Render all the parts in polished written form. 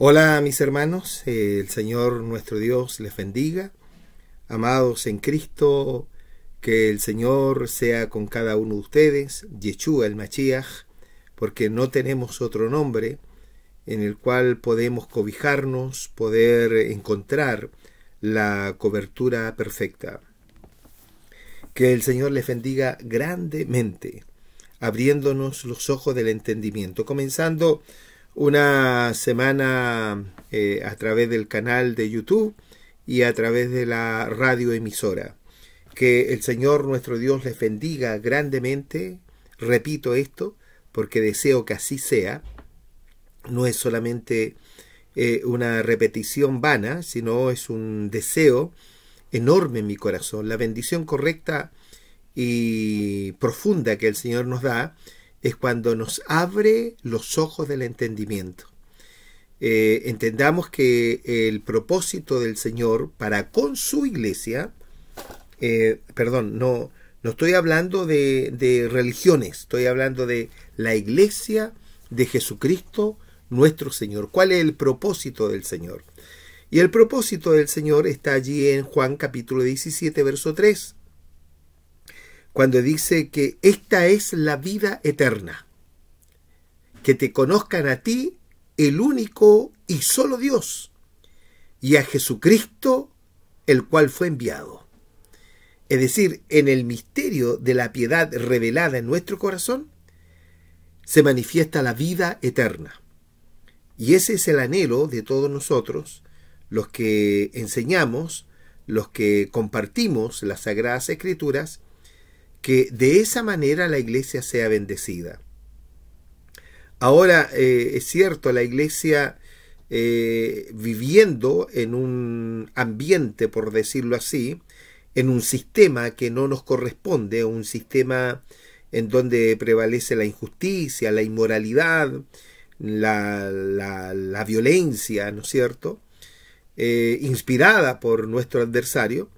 Hola mis hermanos, el Señor nuestro Dios les bendiga. Amados en Cristo, que el Señor sea con cada uno de ustedes, Yeshua el Mashiach, porque no tenemos otro nombre en el cual podemos cobijarnos, poder encontrar la cobertura perfecta. Que el Señor les bendiga grandemente, abriéndonos los ojos del entendimiento, comenzando una semana a través del canal de YouTube y a través de la radioemisora. Que el Señor nuestro Dios les bendiga grandemente. Repito esto porque deseo que así sea. No es solamente una repetición vana, sino es un deseo enorme en mi corazón. La bendición correcta y profunda que el Señor nos da es cuando nos abre los ojos del entendimiento. Entendamos que el propósito del Señor para con su iglesia, no estoy hablando de religiones, estoy hablando de la iglesia de Jesucristo nuestro Señor. ¿Cuál es el propósito del Señor? Y el propósito del Señor está allí en Juan capítulo 17, verso 3. Cuando dice que esta es la vida eterna, que te conozcan a ti, el único y solo Dios, y a Jesucristo, el cual fue enviado. Es decir, en el misterio de la piedad revelada en nuestro corazón, se manifiesta la vida eterna. Y ese es el anhelo de todos nosotros, los que enseñamos, los que compartimos las Sagradas Escrituras, que de esa manera la iglesia sea bendecida. Ahora, es cierto, la iglesia viviendo en un ambiente, por decirlo así, en un sistema que no nos corresponde, un sistema en donde prevalece la injusticia, la inmoralidad, la violencia, ¿no es cierto?, inspirada por nuestro adversario,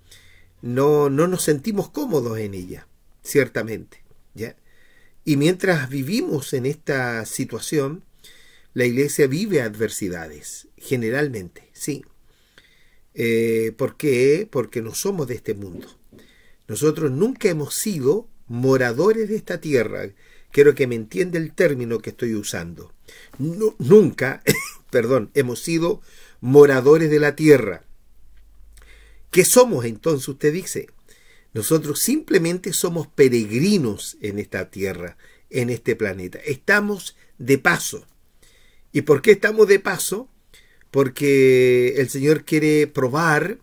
no nos sentimos cómodos en ella. Ciertamente, ¿ya? Y mientras vivimos en esta situación, la iglesia vive adversidades, generalmente, sí. ¿Por qué? Porque no somos de este mundo. Nosotros nunca hemos sido moradores de esta tierra. Quiero que me entienda el término que estoy usando. Nunca, hemos sido moradores de la tierra. ¿Qué somos entonces? Usted dice. Nosotros simplemente somos peregrinos en esta tierra, en este planeta. Estamos de paso. ¿Y por qué estamos de paso? Porque el Señor quiere probar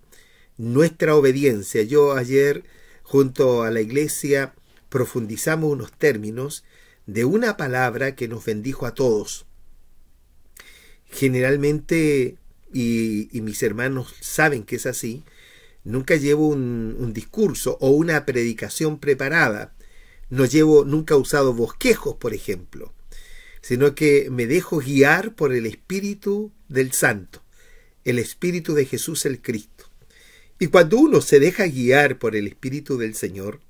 nuestra obediencia. Yo ayer, junto a la iglesia, profundizamos unos términos de una palabra que nos bendijo a todos. Generalmente, y mis hermanos saben que es así, nunca llevo un discurso o una predicación preparada. Nunca he usado bosquejos, por ejemplo, sino que me dejo guiar por el Espíritu del Santo, el Espíritu de Jesús el Cristo. Y cuando uno se deja guiar por el Espíritu del Señor,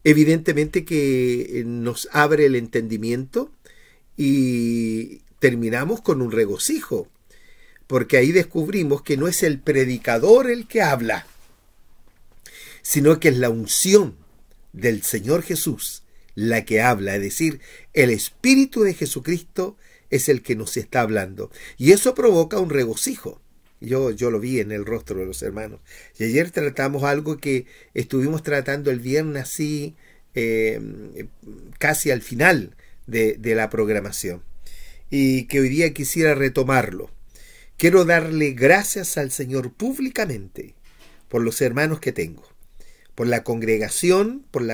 evidentemente que nos abre el entendimiento y terminamos con un regocijo. Porque ahí descubrimos que no es el predicador el que habla, sino que es la unción del Señor Jesús la que habla. Es decir, el Espíritu de Jesucristo es el que nos está hablando. Y eso provoca un regocijo. Yo lo vi en el rostro de los hermanos. Y ayer tratamos algo que estuvimos tratando el viernes así, casi al final de la programación. Y que hoy día quisiera retomarlo. Quiero darle gracias al Señor públicamente por los hermanos que tengo, por la congregación en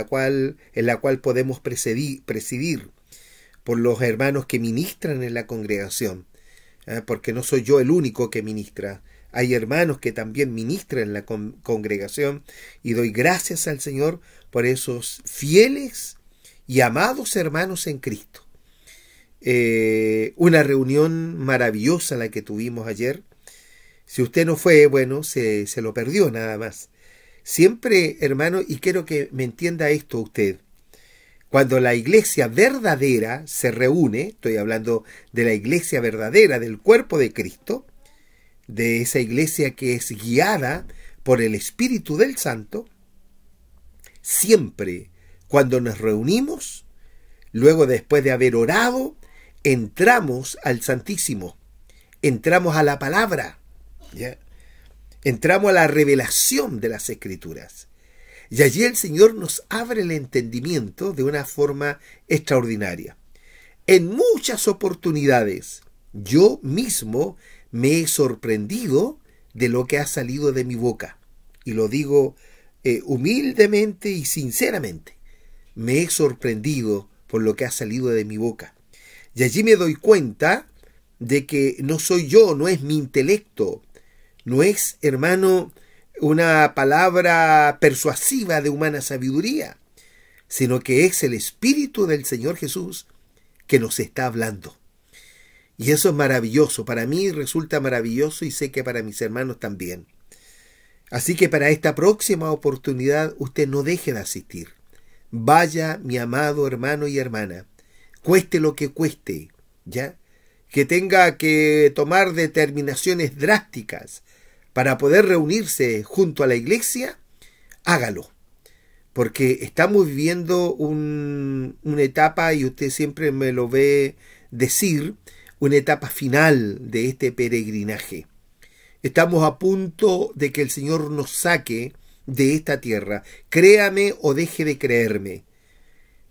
la cual podemos presidir, por los hermanos que ministran en la congregación, porque no soy yo el único que ministra. Hay hermanos que también ministran en la congregación y doy gracias al Señor por esos fieles y amados hermanos en Cristo. Una reunión maravillosa la que tuvimos ayer. Si usted no fue, bueno, se lo perdió nada más. Siempre, hermano, y quiero que me entienda esto usted, Cuando la iglesia verdadera se reúne, estoy hablando de la iglesia verdadera, del cuerpo de Cristo, de esa iglesia que es guiada por el Espíritu del Santo, siempre cuando nos reunimos, luego después de haber orado, entramos al Santísimo, entramos a la palabra, ¿ya? Entramos a la revelación de las Escrituras. Y allí el Señor nos abre el entendimiento de una forma extraordinaria. En muchas oportunidades, yo mismo me he sorprendido de lo que ha salido de mi boca. Y lo digo humildemente y sinceramente. Me he sorprendido por lo que ha salido de mi boca. Y allí me doy cuenta de que no soy yo, no es mi intelecto, no es, hermano, una palabra persuasiva de humana sabiduría, sino que es el Espíritu del Señor Jesús que nos está hablando. Y eso es maravilloso, para mí resulta maravilloso y sé que para mis hermanos también. Así que para esta próxima oportunidad usted no deje de asistir. Vaya, mi amado hermano y hermana, cueste lo que cueste, ¿ya? Que tenga que tomar determinaciones drásticas para poder reunirse junto a la iglesia, hágalo. Porque estamos viviendo una etapa, y usted siempre me lo ve decir, una etapa final de este peregrinaje. Estamos a punto de que el Señor nos saque de esta tierra. Créame o deje de creerme.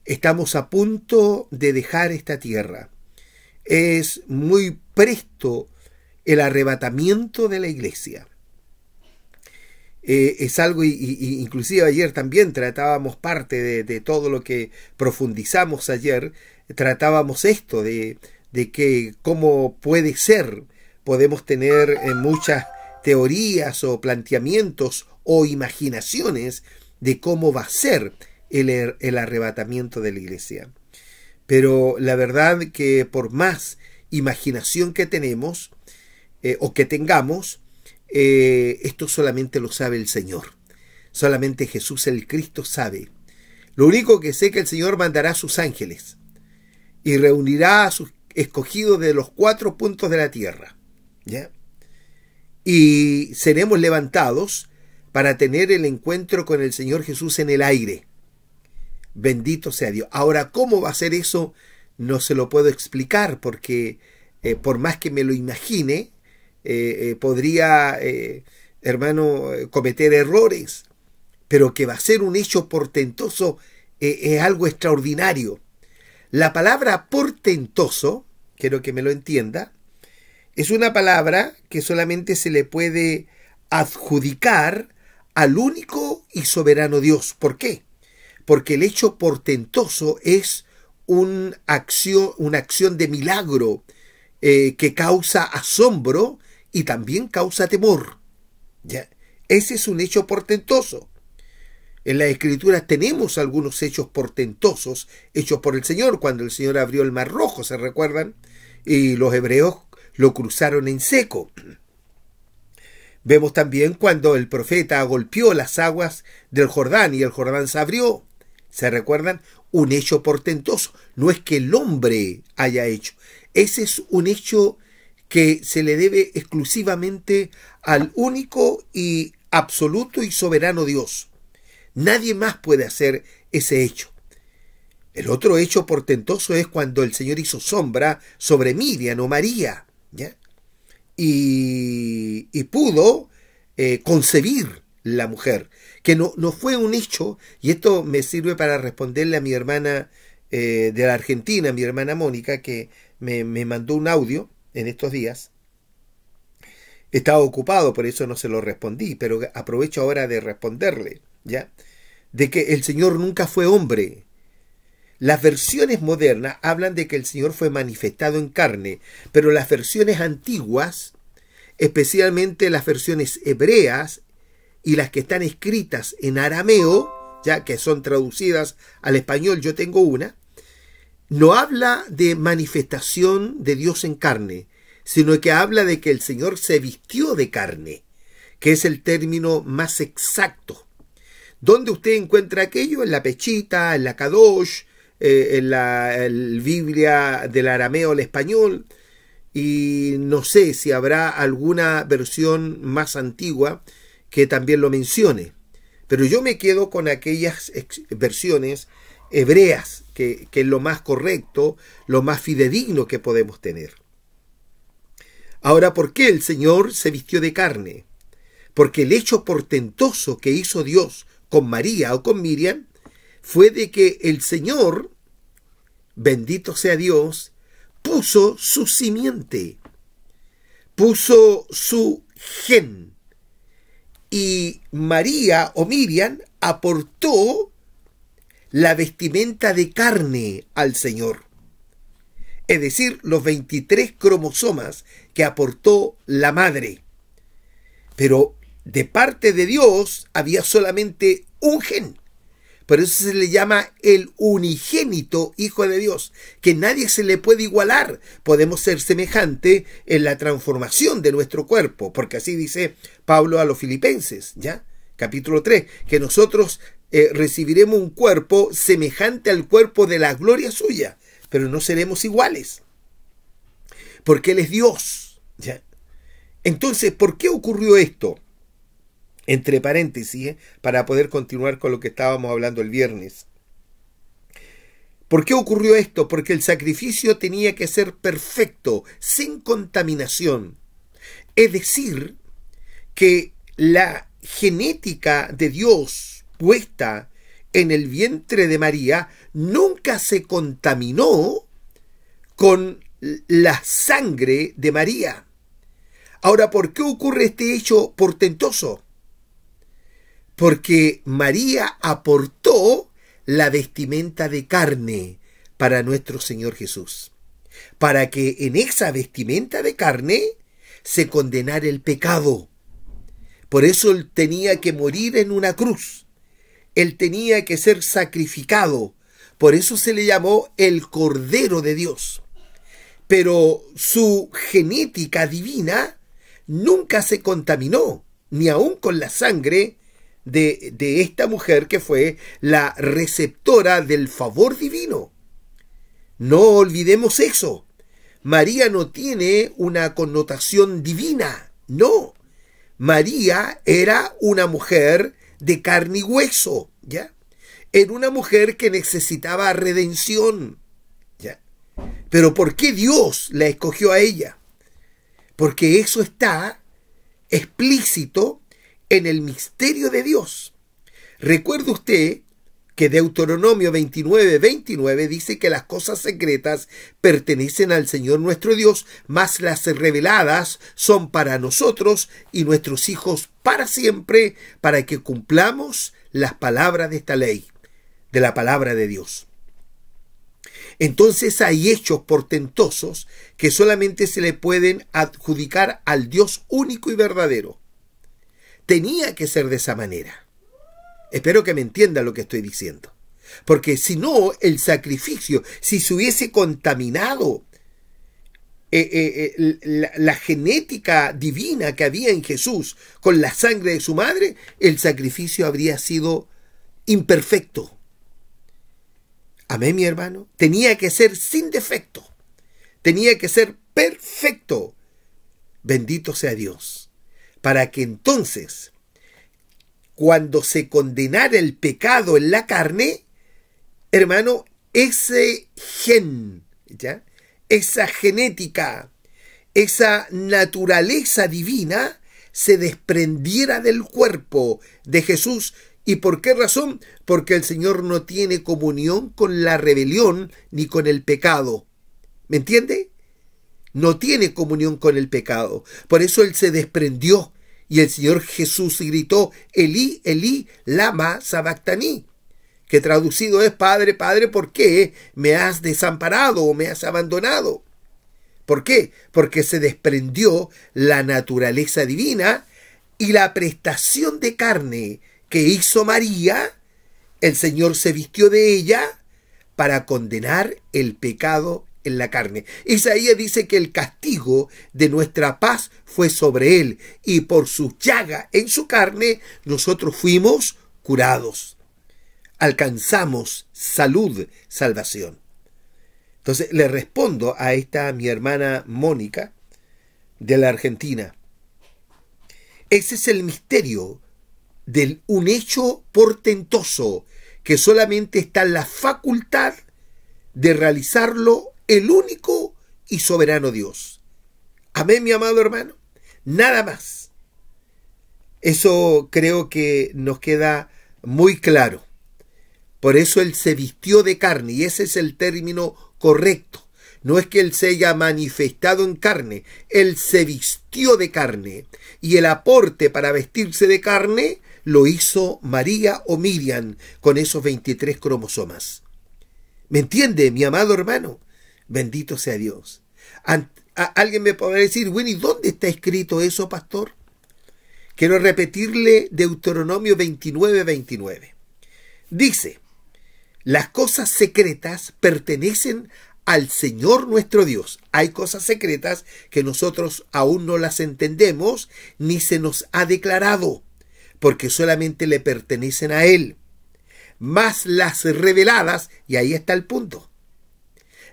Estamos a punto de dejar esta tierra. Es muy presto el arrebatamiento de la iglesia. Es algo, inclusive ayer también tratábamos parte de todo lo que profundizamos ayer, tratábamos esto de que cómo puede ser, podemos tener muchas teorías o planteamientos o imaginaciones de cómo va a ser el arrebatamiento de la iglesia. Pero la verdad que por más imaginación que tenemos o que tengamos, esto solamente lo sabe el Señor. Solamente Jesús el Cristo sabe. Lo único que sé es que el Señor mandará a sus ángeles y reunirá a sus escogidos de los 4 puntos de la tierra, ¿ya? Y seremos levantados para tener el encuentro con el Señor Jesús en el aire. Bendito sea Dios. Ahora, ¿cómo va a ser eso? No se lo puedo explicar porque por más que me lo imagine, podría, hermano, cometer errores, pero que va a ser un hecho portentoso, es algo extraordinario. La palabra portentoso, quiero que me lo entienda, es una palabra que solamente se le puede adjudicar al único y soberano Dios. ¿Por qué? Porque el hecho portentoso es una acción de milagro que causa asombro y también causa temor, ¿ya? Ese es un hecho portentoso. En las Escrituras tenemos algunos hechos portentosos hechos por el Señor, cuando el Señor abrió el Mar Rojo, ¿se recuerdan? Y los hebreos lo cruzaron en seco. Vemos también cuando el profeta golpeó las aguas del Jordán y el Jordán se abrió. ¿Se recuerdan? Un hecho portentoso. No es que el hombre haya hecho. Ese es un hecho que se le debe exclusivamente al único y absoluto y soberano Dios. Nadie más puede hacer ese hecho. El otro hecho portentoso es cuando el Señor hizo sombra sobre Miriam o María, ¿ya? Y pudo concebir la mujer, que no fue un hecho, y esto me sirve para responderle a mi hermana de la Argentina, mi hermana Mónica, que me mandó un audio en estos días. Estaba ocupado, por eso no se lo respondí, pero aprovecho ahora de responderle, ¿ya? De que el Señor nunca fue hombre. Las versiones modernas hablan de que el Señor fue manifestado en carne, pero las versiones antiguas, especialmente las versiones hebreas y las que están escritas en arameo, ya que son traducidas al español, yo tengo una, no habla de manifestación de Dios en carne, sino que habla de que el Señor se vistió de carne, que es el término más exacto. ¿Dónde usted encuentra aquello? En la Pechita, en la Kadosh, en la Biblia del arameo al español, y no sé si habrá alguna versión más antigua que también lo mencione. Pero yo me quedo con aquellas versiones hebreas, que es lo más correcto, lo más fidedigno que podemos tener. Ahora, ¿por qué el Señor se vistió de carne? Porque el hecho portentoso que hizo Dios con María o con Miriam fue de que el Señor, bendito sea Dios, puso su simiente, puso su gen, y María o Miriam aportó la vestimenta de carne al Señor. Es decir, los 23 cromosomas que aportó la madre. Pero de parte de Dios había solamente un gen. Por eso se le llama el unigénito Hijo de Dios, que nadie se le puede igualar. Podemos ser semejante en la transformación de nuestro cuerpo, porque así dice Pablo a los Filipenses, ¿ya? Capítulo 3, que nosotros recibiremos un cuerpo semejante al cuerpo de la gloria suya, pero no seremos iguales, porque Él es Dios, ¿ya? Entonces, ¿por qué ocurrió esto? Entre paréntesis, para poder continuar con lo que estábamos hablando el viernes. ¿Por qué ocurrió esto? Porque el sacrificio tenía que ser perfecto, sin contaminación. Es decir, que la genética de Dios puesta en el vientre de María nunca se contaminó con la sangre de María. Ahora, ¿por qué ocurre este hecho portentoso? Porque María aportó la vestimenta de carne para nuestro Señor Jesús, para que en esa vestimenta de carne se condenara el pecado. Por eso Él tenía que morir en una cruz, Él tenía que ser sacrificado, por eso se le llamó el Cordero de Dios. Pero su genética divina nunca se contaminó, ni aun con la sangre de esta mujer que fue la receptora del favor divino. No olvidemos eso. María no tiene una connotación divina, no. María era una mujer de carne y hueso, ¿ya? Era una mujer que necesitaba redención, ¿ya? Pero ¿por qué Dios la escogió a ella? Porque eso está explícito en el misterio de Dios. Recuerde usted que Deuteronomio 29:29 dice que las cosas secretas pertenecen al Señor nuestro Dios, mas las reveladas son para nosotros y nuestros hijos para siempre, para que cumplamos las palabras de esta ley, de la palabra de Dios. Entonces hay hechos portentosos que solamente se le pueden adjudicar al Dios único y verdadero. Tenía que ser de esa manera. Espero que me entienda lo que estoy diciendo. Porque si no, el sacrificio, si se hubiese contaminado la genética divina que había en Jesús con la sangre de su madre, el sacrificio habría sido imperfecto. Amén, mi hermano. Tenía que ser sin defecto. Tenía que ser perfecto. Bendito sea Dios. Para que entonces, cuando se condenara el pecado en la carne, hermano, ese gen, ¿ya? Esa genética, esa naturaleza divina se desprendiera del cuerpo de Jesús. ¿Y por qué razón? Porque el Señor no tiene comunión con la rebelión ni con el pecado. ¿Me entiende? No tiene comunión con el pecado. Por eso Él se desprendió. Y el Señor Jesús gritó, Elí, Elí, lama sabactaní, que traducido es, Padre, Padre, ¿por qué me has desamparado o me has abandonado? ¿Por qué? Porque se desprendió la naturaleza divina y la prestación de carne que hizo María, el Señor se vistió de ella para condenar el pecado en la carne. Isaías dice que el castigo de nuestra paz fue sobre él y por su llaga en su carne nosotros fuimos curados. alcanzamos salud, salvación. Entonces le respondo a esta mi hermana Mónica de la Argentina. Ese es el misterio de un hecho portentoso que solamente está en la facultad de realizarlo el único y soberano Dios. Amén, mi amado hermano. Nada más. Eso creo que nos queda muy claro. Por eso Él se vistió de carne, y ese es el término correcto. No es que Él se haya manifestado en carne, Él se vistió de carne. Y el aporte para vestirse de carne lo hizo María o Miriam con esos 23 cromosomas. ¿Me entiende, mi amado hermano? Bendito sea Dios. Alguien me podrá decir, bueno, ¿y dónde está escrito eso, pastor? Quiero repetirle Deuteronomio 29:29. Dice, las cosas secretas pertenecen al Señor nuestro Dios. Hay cosas secretas que nosotros aún no las entendemos ni se nos ha declarado, porque solamente le pertenecen a Él. Más las reveladas, y ahí está el punto,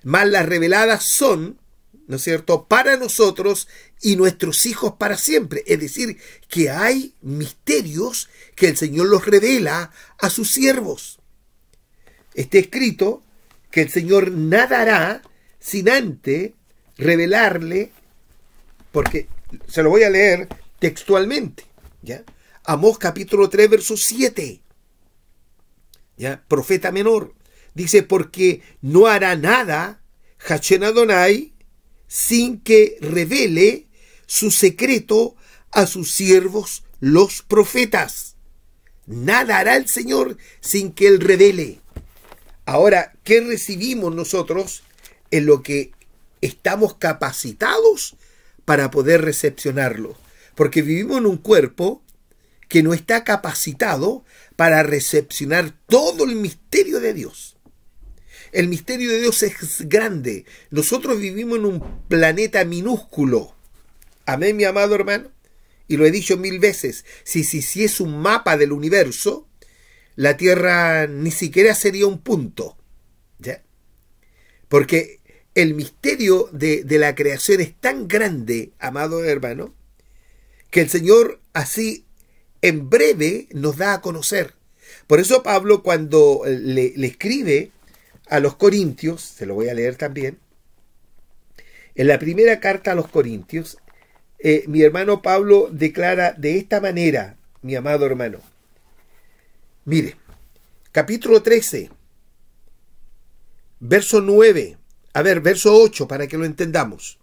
más las reveladas son, ¿no es cierto?, para nosotros y nuestros hijos para siempre. Es decir, que hay misterios que el Señor los revela a sus siervos. Está escrito que el Señor nada hará sin antes revelarle, porque se lo voy a leer textualmente, ¿ya? Amós capítulo 3, verso 7, ¿ya? Profeta menor, dice, porque no hará nada Hachén Adonai sin que revele su secreto a sus siervos los profetas. Nada hará el Señor sin que Él revele. Ahora, ¿qué recibimos nosotros en lo que estamos capacitados para poder recepcionarlo? Porque vivimos en un cuerpo que no está capacitado para recepcionar todo el misterio de Dios. El misterio de Dios es grande. Nosotros vivimos en un planeta minúsculo. Amén, mi amado hermano. Y lo he dicho 1000 veces. Si es un mapa del universo, la Tierra ni siquiera sería un punto, ¿ya? Porque el misterio de la creación es tan grande, amado hermano, que el Señor así en breve nos da a conocer. Por eso Pablo, cuando le escribe a los Corintios, se lo voy a leer también, en la primera carta a los Corintios, mi hermano Pablo declara de esta manera, mi amado hermano. Mire, capítulo 13, verso 9, verso 8, para que lo entendamos.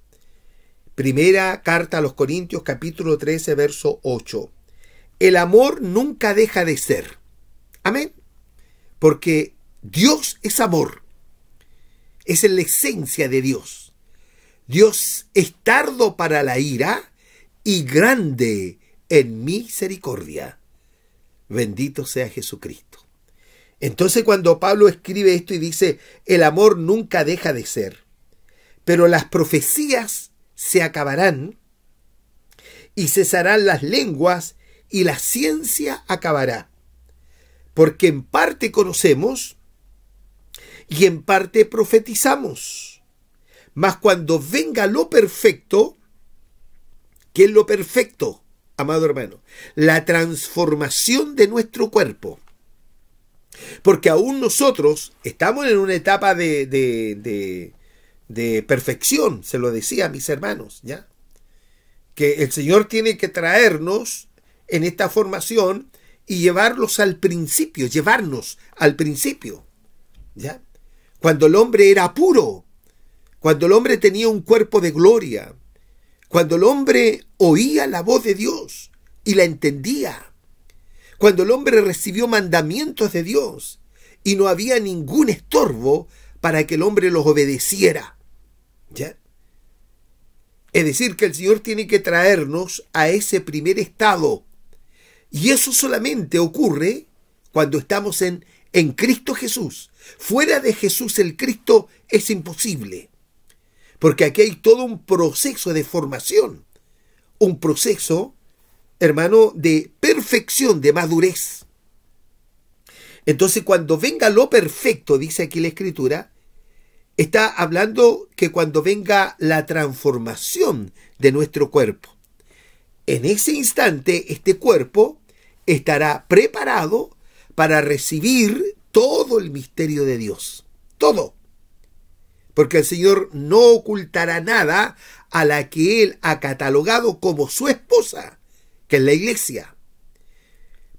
Primera carta a los Corintios, capítulo 13, verso 8. El amor nunca deja de ser. Amén. Porque Dios es amor. Es en la esencia de Dios. Dios es tardo para la ira y grande en misericordia. Bendito sea Jesucristo. Entonces cuando Pablo escribe esto y dice, el amor nunca deja de ser, pero las profecías se acabarán y cesarán las lenguas y la ciencia acabará. Porque en parte conocemos y en parte profetizamos. Mas cuando venga lo perfecto, ¿qué es lo perfecto, amado hermano? La transformación de nuestro cuerpo. Porque aún nosotros estamos en una etapa de perfección, se lo decía a mis hermanos, ¿ya? Que el Señor tiene que traernos en esta formación y llevarnos al principio, ¿ya? Cuando el hombre era puro, cuando el hombre tenía un cuerpo de gloria, cuando el hombre oía la voz de Dios y la entendía, cuando el hombre recibió mandamientos de Dios y no había ningún estorbo para que el hombre los obedeciera, ¿ya? Es decir, que el Señor tiene que traernos a ese primer estado. Y eso solamente ocurre cuando estamos en Cristo Jesús. Fuera de Jesús el Cristo es imposible. Porque aquí hay todo un proceso de formación. Un proceso, hermano, de perfección, de madurez. Entonces, cuando venga lo perfecto, dice aquí la Escritura, está hablando que cuando venga la transformación de nuestro cuerpo, en ese instante este cuerpo estará preparado para recibir todo el misterio de Dios. Todo. Porque el Señor no ocultará nada a la que Él ha catalogado como su esposa, que es la iglesia.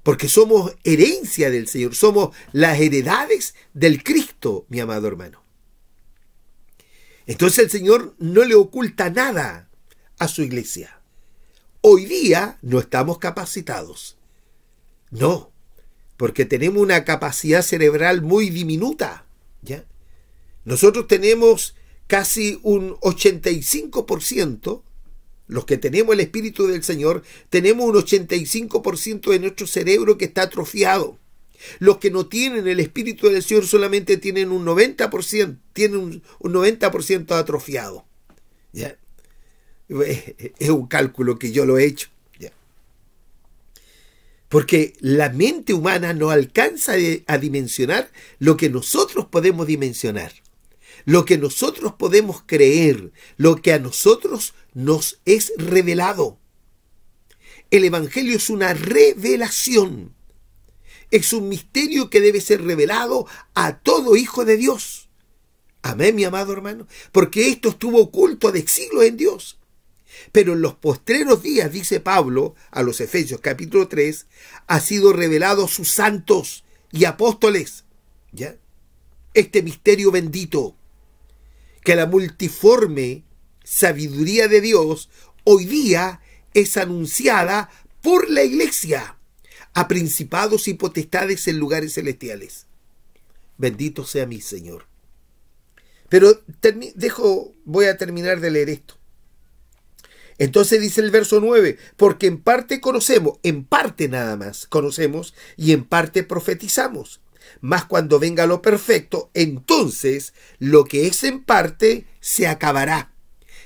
Porque somos herencia del Señor, somos las heredades del Cristo, mi amado hermano. Entonces el Señor no le oculta nada a su iglesia. Hoy día no estamos capacitados. No, porque tenemos una capacidad cerebral muy diminuta, ¿ya? Nosotros tenemos casi un 85%, los que tenemos el Espíritu del Señor, tenemos un 85% de nuestro cerebro que está atrofiado. Los que no tienen el Espíritu del Señor solamente tienen un 90%, tienen un 90% atrofiado. ¿Ya? Es un cálculo que yo lo he hecho. ¿Ya? Porque la mente humana no alcanza a dimensionar lo que nosotros podemos dimensionar, lo que nosotros podemos creer, lo que a nosotros nos es revelado. El Evangelio es una revelación. Es un misterio que debe ser revelado a todo hijo de Dios. Amén, mi amado hermano. Porque esto estuvo oculto de siglos en Dios. Pero en los postreros días, dice Pablo a los Efesios capítulo 3, ha sido revelado a sus santos y apóstoles. ¿Ya? Este misterio bendito, que la multiforme sabiduría de Dios hoy día es anunciada por la iglesia a principados y potestades en lugares celestiales. Bendito sea mi Señor. Pero voy a terminar de leer esto. Entonces dice el verso 9, porque en parte conocemos, en parte nada más conocemos y en parte profetizamos. Mas cuando venga lo perfecto, entonces lo que es en parte se acabará.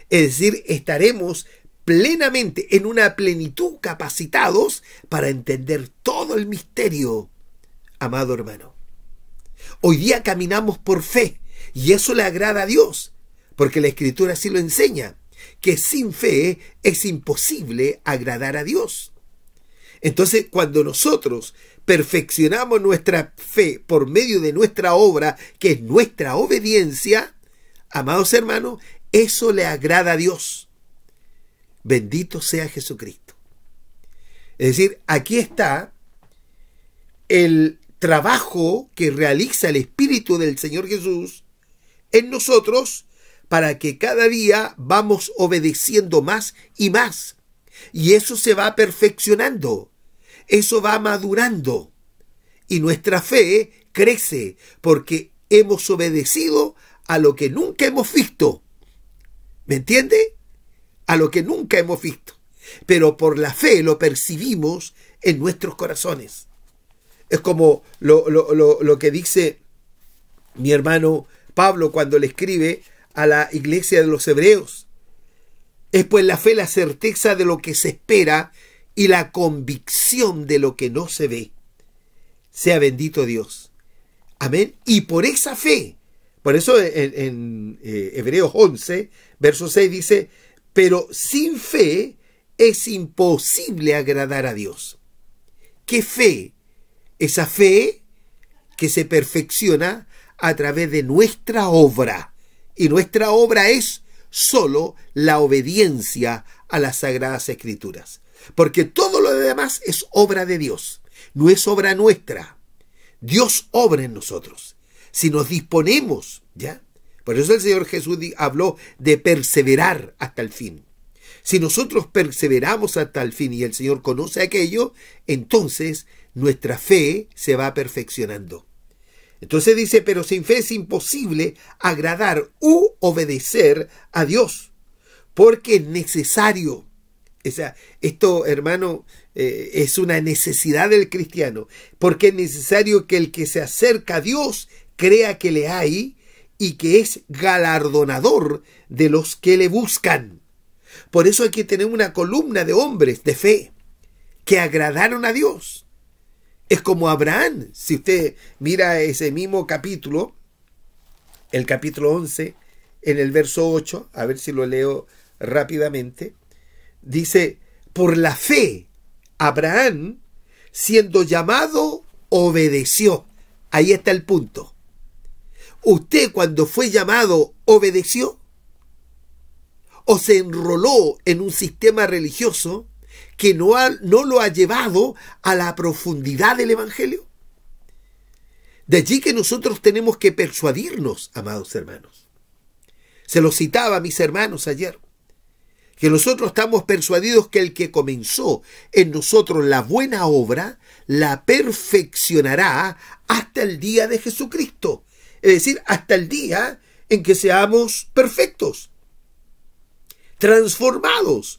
Es decir, estaremos plenamente, en una plenitud, capacitados para entender todo el misterio, amado hermano. Hoy día caminamos por fe y eso le agrada a Dios, porque la Escritura así lo enseña, que sin fe es imposible agradar a Dios. Entonces, cuando nosotros perfeccionamos nuestra fe por medio de nuestra obra, que es nuestra obediencia, amados hermanos, eso le agrada a Dios. Bendito sea Jesucristo. Es decir, aquí está el trabajo que realiza el Espíritu del Señor Jesús en nosotros para que cada día vamos obedeciendo más y más. Y eso se va perfeccionando, eso va madurando. Y nuestra fe crece porque hemos obedecido a lo que nunca hemos visto. ¿Me entiende? A lo que nunca hemos visto. Pero por la fe lo percibimos en nuestros corazones. Es como lo que dice mi hermano Pablo cuando le escribe a la iglesia de los Hebreos. Es pues la fe la certeza de lo que se espera y la convicción de lo que no se ve. Sea bendito Dios. Amén. Y por esa fe, por eso en Hebreos 11, verso 6 dice, pero sin fe es imposible agradar a Dios. ¿Qué fe? Esa fe que se perfecciona a través de nuestra obra. Y nuestra obra es solo la obediencia a las Sagradas Escrituras. Porque todo lo demás es obra de Dios, no es obra nuestra. Dios obra en nosotros. Si nos disponemos, ¿ya? Por eso el Señor Jesús habló de perseverar hasta el fin. Si nosotros perseveramos hasta el fin y el Señor conoce aquello, entonces nuestra fe se va perfeccionando. Entonces dice, pero sin fe es imposible agradar u obedecer a Dios, porque es necesario. O sea, esto, hermano, es una necesidad del cristiano, porque es necesario que el que se acerca a Dios crea que le hay y que es galardonador de los que le buscan. Por eso hay que tener una columna de hombres de fe que agradaron a Dios. Es como Abraham. Si usted mira ese mismo capítulo, el capítulo 11, en el verso 8, a ver si lo leo rápidamente, dice, por la fe, Abraham, siendo llamado, obedeció. Ahí está el punto. ¿Usted cuando fue llamado obedeció? ¿O se enroló en un sistema religioso que no lo ha llevado a la profundidad del Evangelio? De allí que nosotros tenemos que persuadirnos, amados hermanos. Se lo citaba a mis hermanos ayer, que nosotros estamos persuadidos que el que comenzó en nosotros la buena obra, la perfeccionará hasta el día de Jesucristo. Es decir, hasta el día en que seamos perfectos, transformados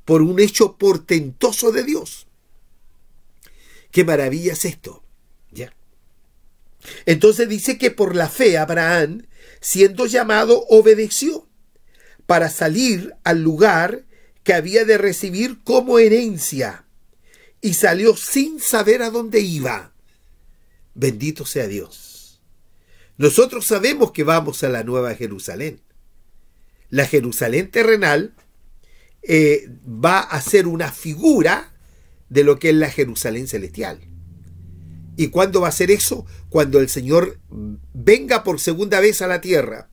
por un hecho portentoso de Dios. ¡Qué maravilla es esto! ¿Ya? Entonces dice que por la fe Abraham, siendo llamado, obedeció para salir al lugar que había de recibir como herencia, y salió sin saber a dónde iba. Bendito sea Dios. Nosotros sabemos que vamos a la Nueva Jerusalén. La Jerusalén terrenal va a ser una figura de lo que es la Jerusalén celestial. ¿Y cuándo va a ser eso? Cuando el Señor venga por segunda vez a la tierra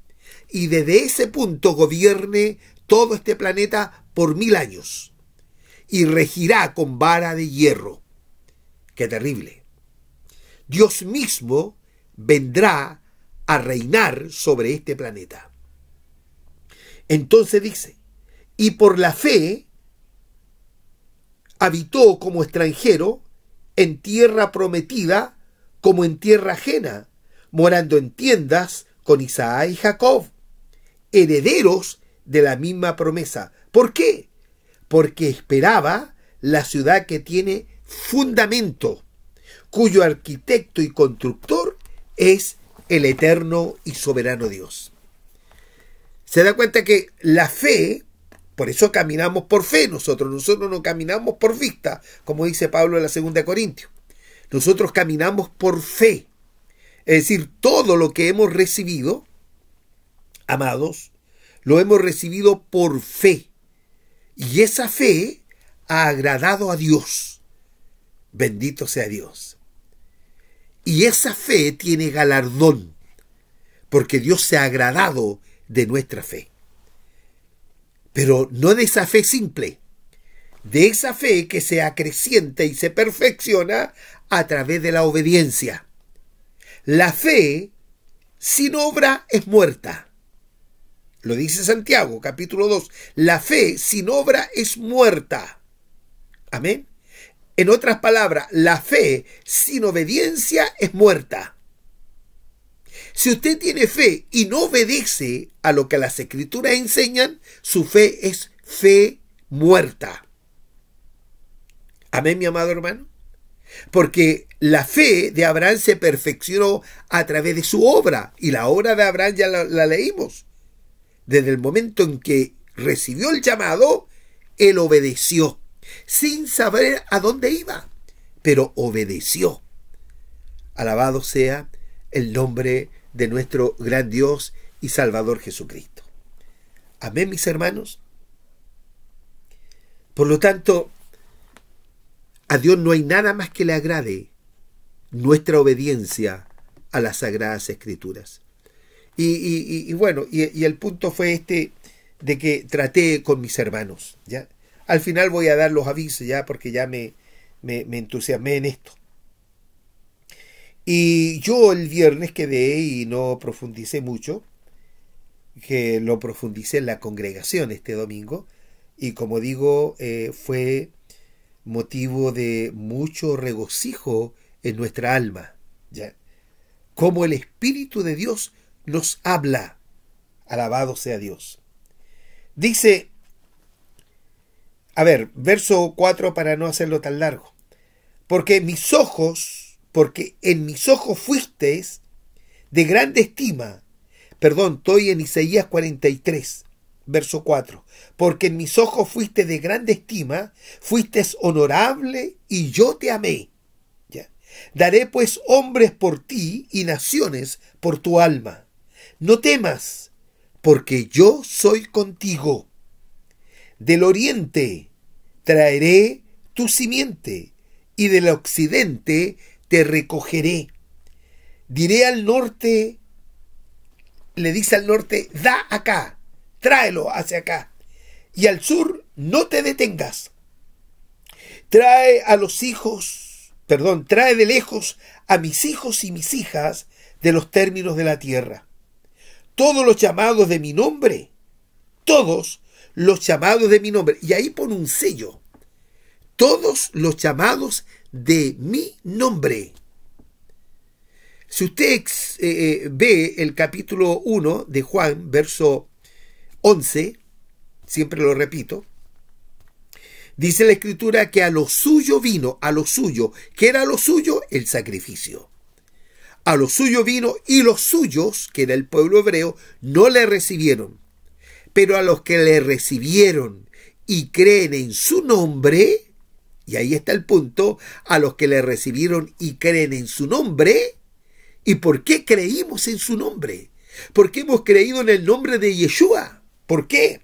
y desde ese punto gobierne todo este planeta por 1000 años y regirá con vara de hierro. ¡Qué terrible! Dios mismo vendrá a reinar sobre este planeta. Entonces dice, y por la fe habitó como extranjero en tierra prometida como en tierra ajena, morando en tiendas con Isaac y Jacob, herederos de la misma promesa. ¿Por qué? Porque esperaba la ciudad que tiene fundamento, cuyo arquitecto y constructor es el eterno y soberano Dios. Se da cuenta que la fe, por eso caminamos por fe nosotros no caminamos por vista, como dice Pablo en la 2 Corintios. Nosotros caminamos por fe. Es decir, todo lo que hemos recibido, amados, lo hemos recibido por fe. Y esa fe ha agradado a Dios. Bendito sea Dios. Y esa fe tiene galardón, porque Dios se ha agradado de nuestra fe. Pero no de esa fe simple, de esa fe que se acrecienta y se perfecciona a través de la obediencia. La fe sin obra es muerta. Lo dice Santiago, capítulo 2. La fe sin obra es muerta. Amén. En otras palabras, la fe sin obediencia es muerta. Si usted tiene fe y no obedece a lo que las Escrituras enseñan, su fe es fe muerta. Amén, mi amado hermano. Porque la fe de Abraham se perfeccionó a través de su obra. Y la obra de Abraham ya la leímos. Desde el momento en que recibió el llamado, él obedeció, sin saber a dónde iba, pero obedeció. Alabado sea el nombre de nuestro gran Dios y Salvador Jesucristo. Amén, mis hermanos. Por lo tanto, a Dios no hay nada más que le agrade nuestra obediencia a las Sagradas Escrituras. Y bueno, el punto fue este de que traté con mis hermanos, ¿ya? Al final voy a dar los avisos, ya, porque ya me entusiasmé en esto. Y yo el viernes quedé y no profundicé mucho, que lo profundicé en la congregación este domingo, y como digo, fue motivo de mucho regocijo en nuestra alma, ¿ya? Como el Espíritu de Dios nos habla. Alabado sea Dios. Dice, a ver, verso 4 para no hacerlo tan largo. Porque en mis ojos fuisteis de grande estima. Perdón, estoy en Isaías 43, verso 4. Porque en mis ojos fuiste de grande estima, fuiste honorable y yo te amé. ¿Ya? Daré pues hombres por ti y naciones por tu alma. No temas, porque yo soy contigo. Del oriente traeré tu simiente, y del occidente te recogeré. Diré al norte, le dice al norte, da acá, tráelo hacia acá. Y al sur, no te detengas. Trae de lejos a mis hijos y mis hijas de los términos de la tierra. Todos los llamados de mi nombre, todos los llamados de mi nombre. Y ahí pone un sello. Todos los llamados de mi nombre. Si usted ve el capítulo 1 de Juan, verso 11, siempre lo repito, dice la Escritura que a lo suyo vino, a lo suyo. ¿Qué era lo suyo? El sacrificio. A lo suyo vino y los suyos, que era el pueblo hebreo, no le recibieron. Pero a los que le recibieron y creen en su nombre, y ahí está el punto, a los que le recibieron y creen en su nombre. ¿Y por qué creímos en su nombre? ¿Por qué hemos creído en el nombre de Yeshua? ¿Por qué?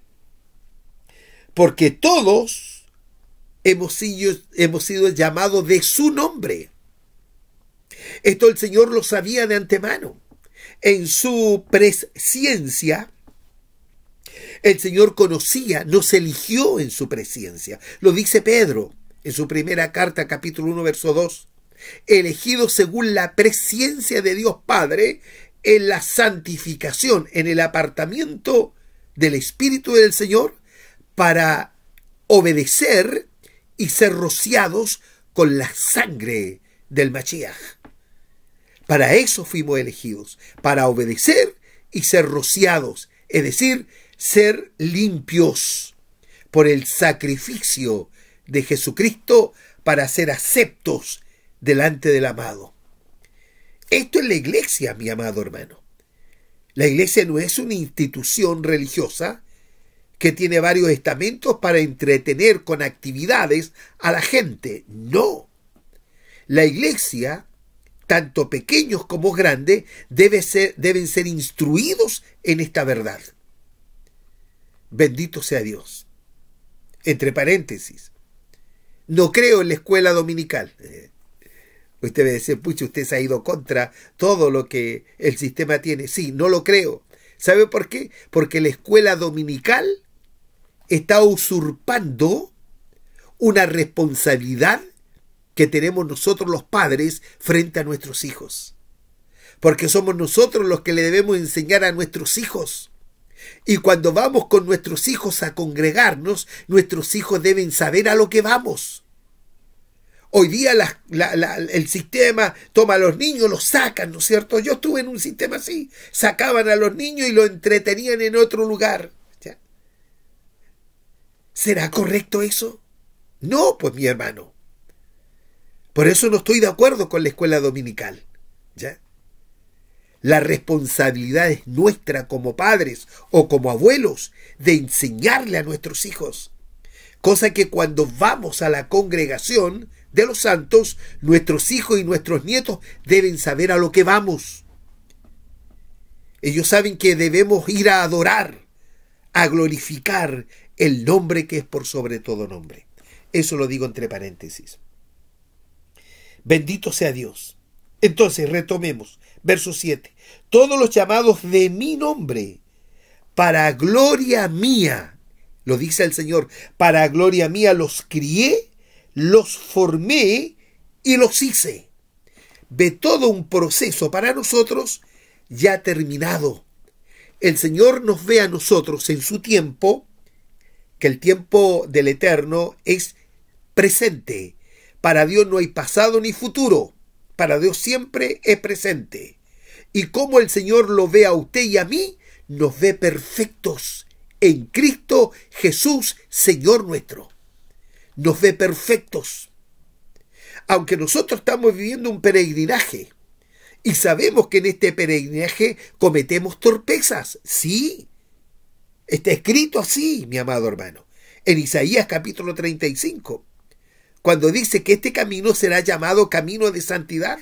Porque todos hemos sido llamados de su nombre. Esto el Señor lo sabía de antemano. En su presciencia, el Señor conocía, nos eligió en su presciencia. Lo dice Pedro en su primera carta, capítulo 1, verso 2. Elegido según la presciencia de Dios Padre en la santificación, en el apartamiento del Espíritu del Señor, para obedecer y ser rociados con la sangre del Mashiach. Para eso fuimos elegidos, para obedecer y ser rociados, es decir, ser limpios por el sacrificio de Jesucristo para ser aceptos delante del amado. Esto es la iglesia, mi amado hermano. La iglesia no es una institución religiosa que tiene varios estamentos para entretener con actividades a la gente. No. La iglesia, tanto pequeños como grandes, deben ser instruidos en esta verdad. Bendito sea Dios. Entre paréntesis, no creo en la escuela dominical. Usted debe decir, pucha, usted se ha ido contra todo lo que el sistema tiene. Sí, no lo creo. ¿Sabe por qué? Porque la escuela dominical está usurpando una responsabilidad que tenemos nosotros los padres frente a nuestros hijos. Porque somos nosotros los que le debemos enseñar a nuestros hijos. Y cuando vamos con nuestros hijos a congregarnos, nuestros hijos deben saber a lo que vamos. Hoy día el sistema toma a los niños, los sacan, ¿no es cierto? Yo estuve en un sistema así. Sacaban a los niños y los entretenían en otro lugar. ¿Ya? ¿Será correcto eso? No, pues mi hermano. Por eso no estoy de acuerdo con la escuela dominical. ¿Ya? La responsabilidad es nuestra como padres o como abuelos de enseñarle a nuestros hijos. Cosa que cuando vamos a la congregación de los santos, nuestros hijos y nuestros nietos deben saber a lo que vamos. Ellos saben que debemos ir a adorar, a glorificar el nombre que es por sobre todo nombre. Eso lo digo entre paréntesis. Bendito sea Dios. Entonces, retomemos. Verso 7. Todos los llamados de mi nombre, para gloria mía, lo dice el Señor, para gloria mía los crié, los formé y los hice. Ve todo un proceso para nosotros ya terminado. El Señor nos ve a nosotros en su tiempo, que el tiempo del Eterno es presente. Para Dios no hay pasado ni futuro. Para Dios siempre es presente. Y como el Señor lo ve a usted y a mí, nos ve perfectos en Cristo Jesús, Señor nuestro. Nos ve perfectos. Aunque nosotros estamos viviendo un peregrinaje y sabemos que en este peregrinaje cometemos torpezas. Sí, está escrito así, mi amado hermano, en Isaías capítulo 35. cuando dice que este camino será llamado camino de santidad,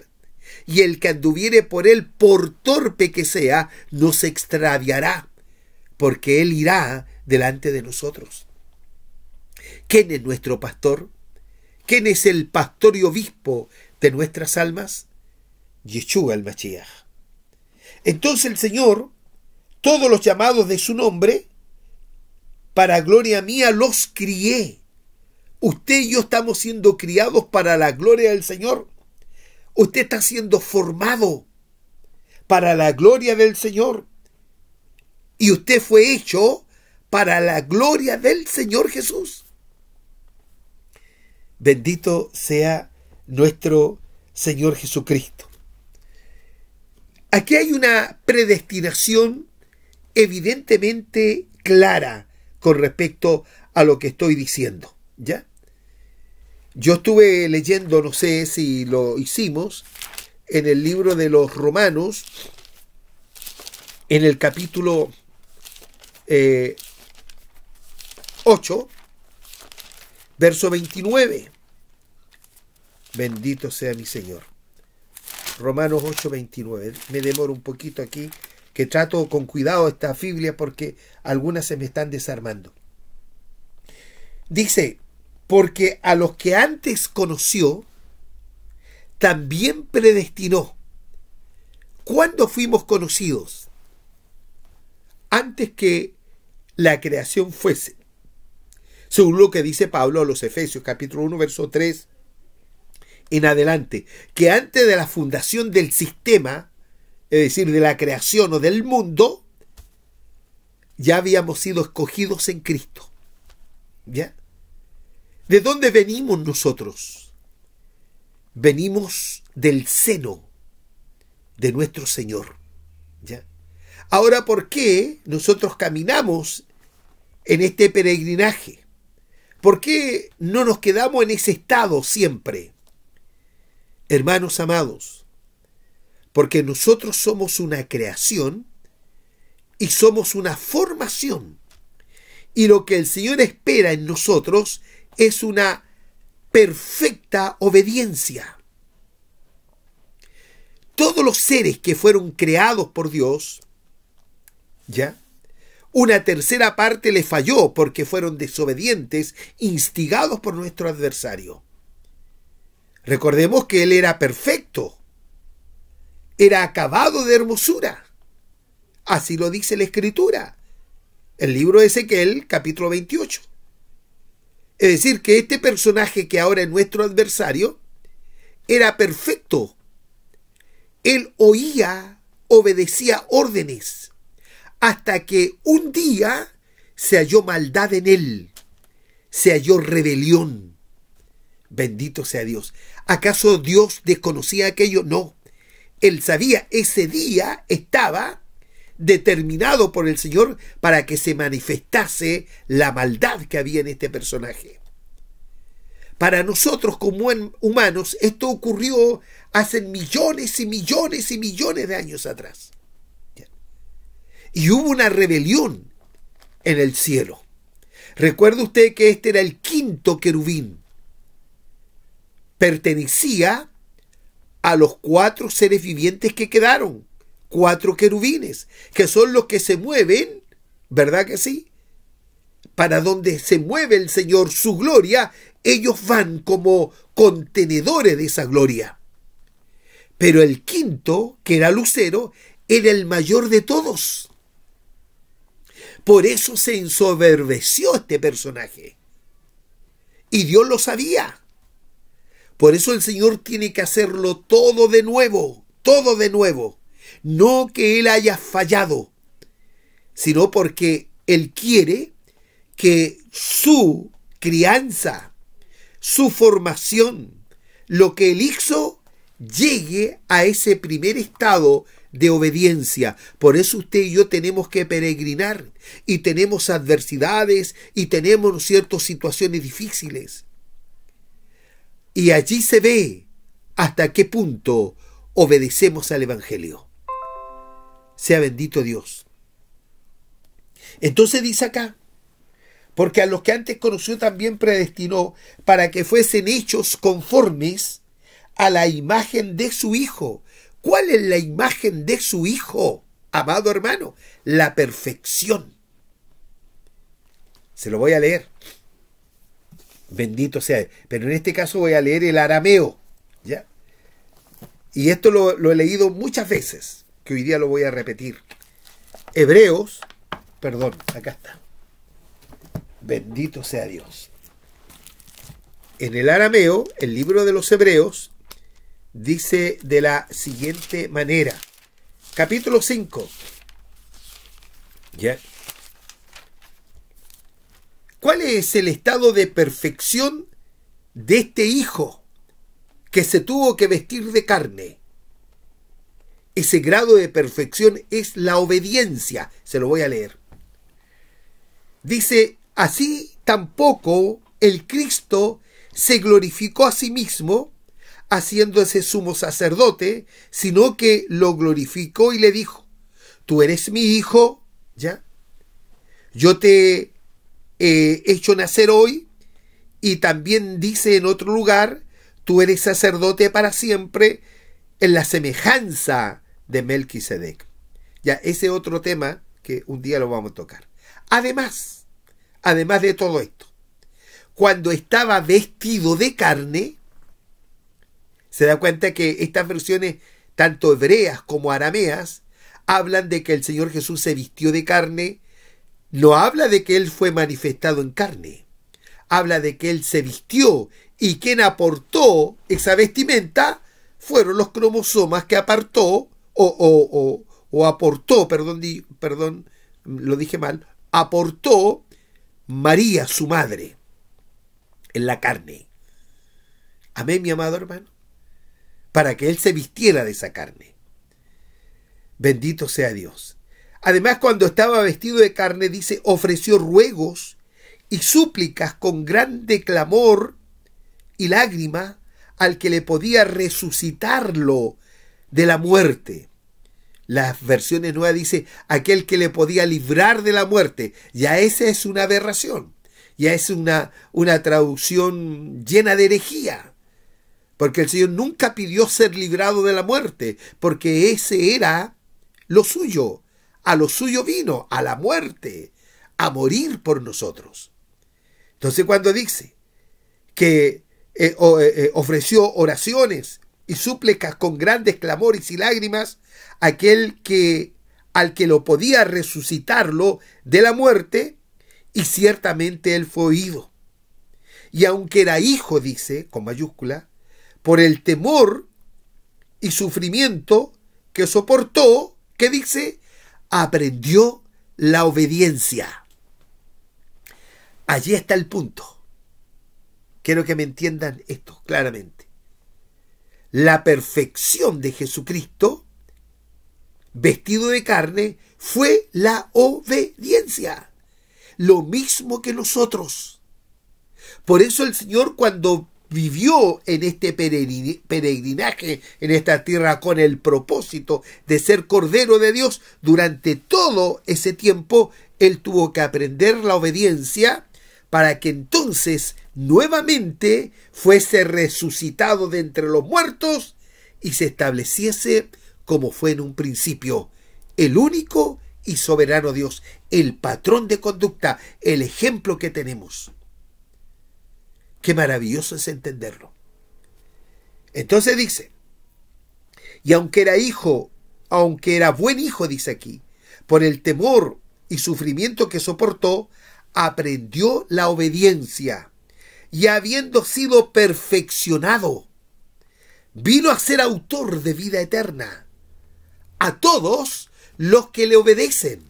y el que anduviere por él, por torpe que sea, no se extraviará, porque él irá delante de nosotros. ¿Quién es nuestro pastor? ¿Quién es el pastor y obispo de nuestras almas? Yeshua el Mashiach. Entonces el Señor, todos los llamados de su nombre, para gloria mía los crié. Usted y yo estamos siendo criados para la gloria del Señor. Usted está siendo formado para la gloria del Señor. Y usted fue hecho para la gloria del Señor Jesús. Bendito sea nuestro Señor Jesucristo. Aquí hay una predestinación evidentemente clara con respecto a lo que estoy diciendo, ¿ya? Yo estuve leyendo, no sé si lo hicimos, en el libro de los Romanos, en el capítulo 8, verso 29. Bendito sea mi Señor. Romanos 8, 29. Me demoro un poquito aquí, que trato con cuidado esta Biblia porque algunas se me están desarmando. Dice, porque a los que antes conoció, también predestinó. ¿Cuándo fuimos conocidos? Antes que la creación fuese. Según lo que dice Pablo a los Efesios, capítulo 1, verso 3 en adelante, que antes de la fundación del sistema, es decir, de la creación o del mundo, ya habíamos sido escogidos en Cristo. ¿Ya? ¿De dónde venimos nosotros? Venimos del seno de nuestro Señor. ¿Ya? Ahora, ¿por qué nosotros caminamos en este peregrinaje? ¿Por qué no nos quedamos en ese estado siempre? Hermanos amados, porque nosotros somos una creación y somos una formación. Y lo que el Señor espera en nosotros es una perfecta obediencia. Todos los seres que fueron creados por Dios, ¿ya? Una tercera parte le falló porque fueron desobedientes, instigados por nuestro adversario. Recordemos que Él era perfecto, era acabado de hermosura. Así lo dice la Escritura, el libro de Ezequiel, capítulo 28. Es decir, que este personaje que ahora es nuestro adversario, era perfecto. Él oía, obedecía órdenes, hasta que un día se halló maldad en él, se halló rebelión. Bendito sea Dios. ¿Acaso Dios desconocía aquello? No. Él sabía, ese día estaba determinado por el Señor para que se manifestase la maldad que había en este personaje. Para nosotros como humanos esto ocurrió hace millones y millones y millones de años atrás. Y hubo una rebelión en el cielo. Recuerde usted que este era el quinto querubín. Pertenecía a los 4 seres vivientes que quedaron. 4 querubines, que son los que se mueven, ¿verdad que sí? Para donde se mueve el Señor su gloria, ellos van como contenedores de esa gloria. Pero el quinto, que era Lucero, era el mayor de todos. Por eso se ensoberbeció este personaje. Y Dios lo sabía. Por eso el Señor tiene que hacerlo todo de nuevo, todo de nuevo. No que Él haya fallado, sino porque Él quiere que su crianza, su formación, lo que Él hizo, llegue a ese primer estado de obediencia. Por eso usted y yo tenemos que peregrinar y tenemos adversidades y tenemos, ¿no es cierto?, situaciones difíciles. Y allí se ve hasta qué punto obedecemos al Evangelio. Sea bendito Dios. Entonces dice acá, Porque a los que antes conoció también predestinó para que fuesen hechos conformes a la imagen de su Hijo. ¿Cuál es la imagen de su Hijo, amado hermano? La perfección. Se lo voy a leer. Bendito sea. Pero en este caso voy a leer el arameo, ¿ya? Y esto lo he leído muchas veces, que hoy día lo voy a repetir. Hebreos, perdón, acá está. Bendito sea Dios. En el arameo, el libro de los Hebreos, dice de la siguiente manera. Capítulo 5. ¿Ya? ¿Cuál es el estado de perfección de este Hijo que se tuvo que vestir de carne? Ese grado de perfección es la obediencia. Se lo voy a leer. Dice, así tampoco el Cristo se glorificó a sí mismo, haciéndose sumo sacerdote, sino que lo glorificó y le dijo, tú eres mi Hijo, ¿ya? Yo te he hecho nacer hoy, y también dice en otro lugar, tú eres sacerdote para siempre, en la semejanza de Melquisedec. Ya, ese otro tema que un día lo vamos a tocar. Además de todo esto, cuando estaba vestido de carne, se da cuenta que estas versiones, tanto hebreas como arameas, hablan de que el Señor Jesús se vistió de carne. No habla de que Él fue manifestado en carne. Habla de que Él se vistió, y quien aportó esa vestimenta fueron los cromosomas que apartó aportó, perdón, lo dije mal, aportó María, su madre, en la carne. Amén, mi amado hermano. Para que Él se vistiera de esa carne. Bendito sea Dios. Además, cuando estaba vestido de carne, dice, ofreció ruegos y súplicas con grande clamor y lágrima al que le podía resucitarlo de la muerte. Las versiones nuevas dice, aquel que le podía librar de la muerte. Ya esa es una aberración. Ya es una traducción llena de herejía. Porque el Señor nunca pidió ser librado de la muerte, porque ese era lo suyo. A lo suyo vino, a la muerte, a morir por nosotros. Entonces, cuando dice que ofreció oraciones y súplicas con grandes clamores y lágrimas, al que lo podía resucitarlo de la muerte, y ciertamente Él fue oído. Y aunque era hijo, dice, con mayúscula, por el temor y sufrimiento que soportó, que dice, aprendió la obediencia. Allí está el punto. Quiero que me entiendan esto claramente. La perfección de Jesucristo, vestido de carne, fue la obediencia. Lo mismo que nosotros. Por eso el Señor, cuando vivió en este peregrinaje en esta tierra con el propósito de ser Cordero de Dios, durante todo ese tiempo Él tuvo que aprender la obediencia para que entonces nuevamente fuese resucitado de entre los muertos y se estableciese como fue en un principio, el único y soberano Dios, el patrón de conducta, el ejemplo que tenemos. Qué maravilloso es entenderlo. Entonces dice, y aunque era hijo, aunque era buen hijo, dice aquí, por el temor y sufrimiento que soportó, aprendió la obediencia, y habiendo sido perfeccionado, vino a ser autor de vida eterna a todos los que le obedecen.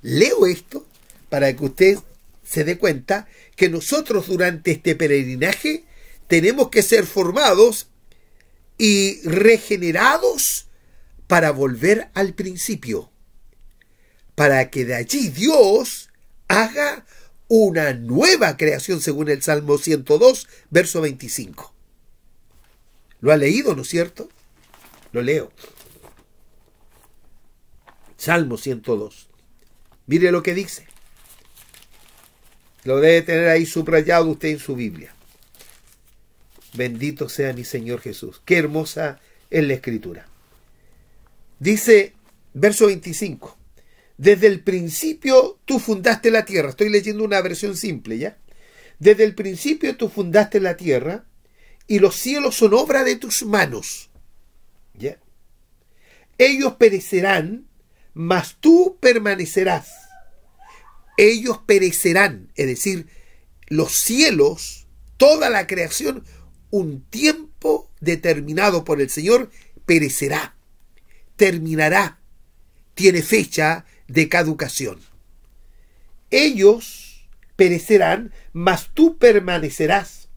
Leo esto para que usted se dé cuenta que nosotros durante este peregrinaje tenemos que ser formados y regenerados para volver al principio, para que de allí Dios haga una nueva creación, según el Salmo 102, verso 25. ¿Lo ha leído, no es cierto? Lo leo. Salmo 102. Mire lo que dice. Lo debe tener ahí subrayado usted en su Biblia. Bendito sea mi Señor Jesús. Qué hermosa es la Escritura. Dice, verso 25. Desde el principio tú fundaste la tierra. Estoy leyendo una versión simple, ¿ya? Desde el principio tú fundaste la tierra y los cielos son obra de tus manos. ¿Ya? Ellos perecerán, mas tú permanecerás. Ellos perecerán, es decir, los cielos, toda la creación, un tiempo determinado por el Señor, perecerá, terminará, tiene fecha de caducación. Ellos perecerán, mas tú permanecerás,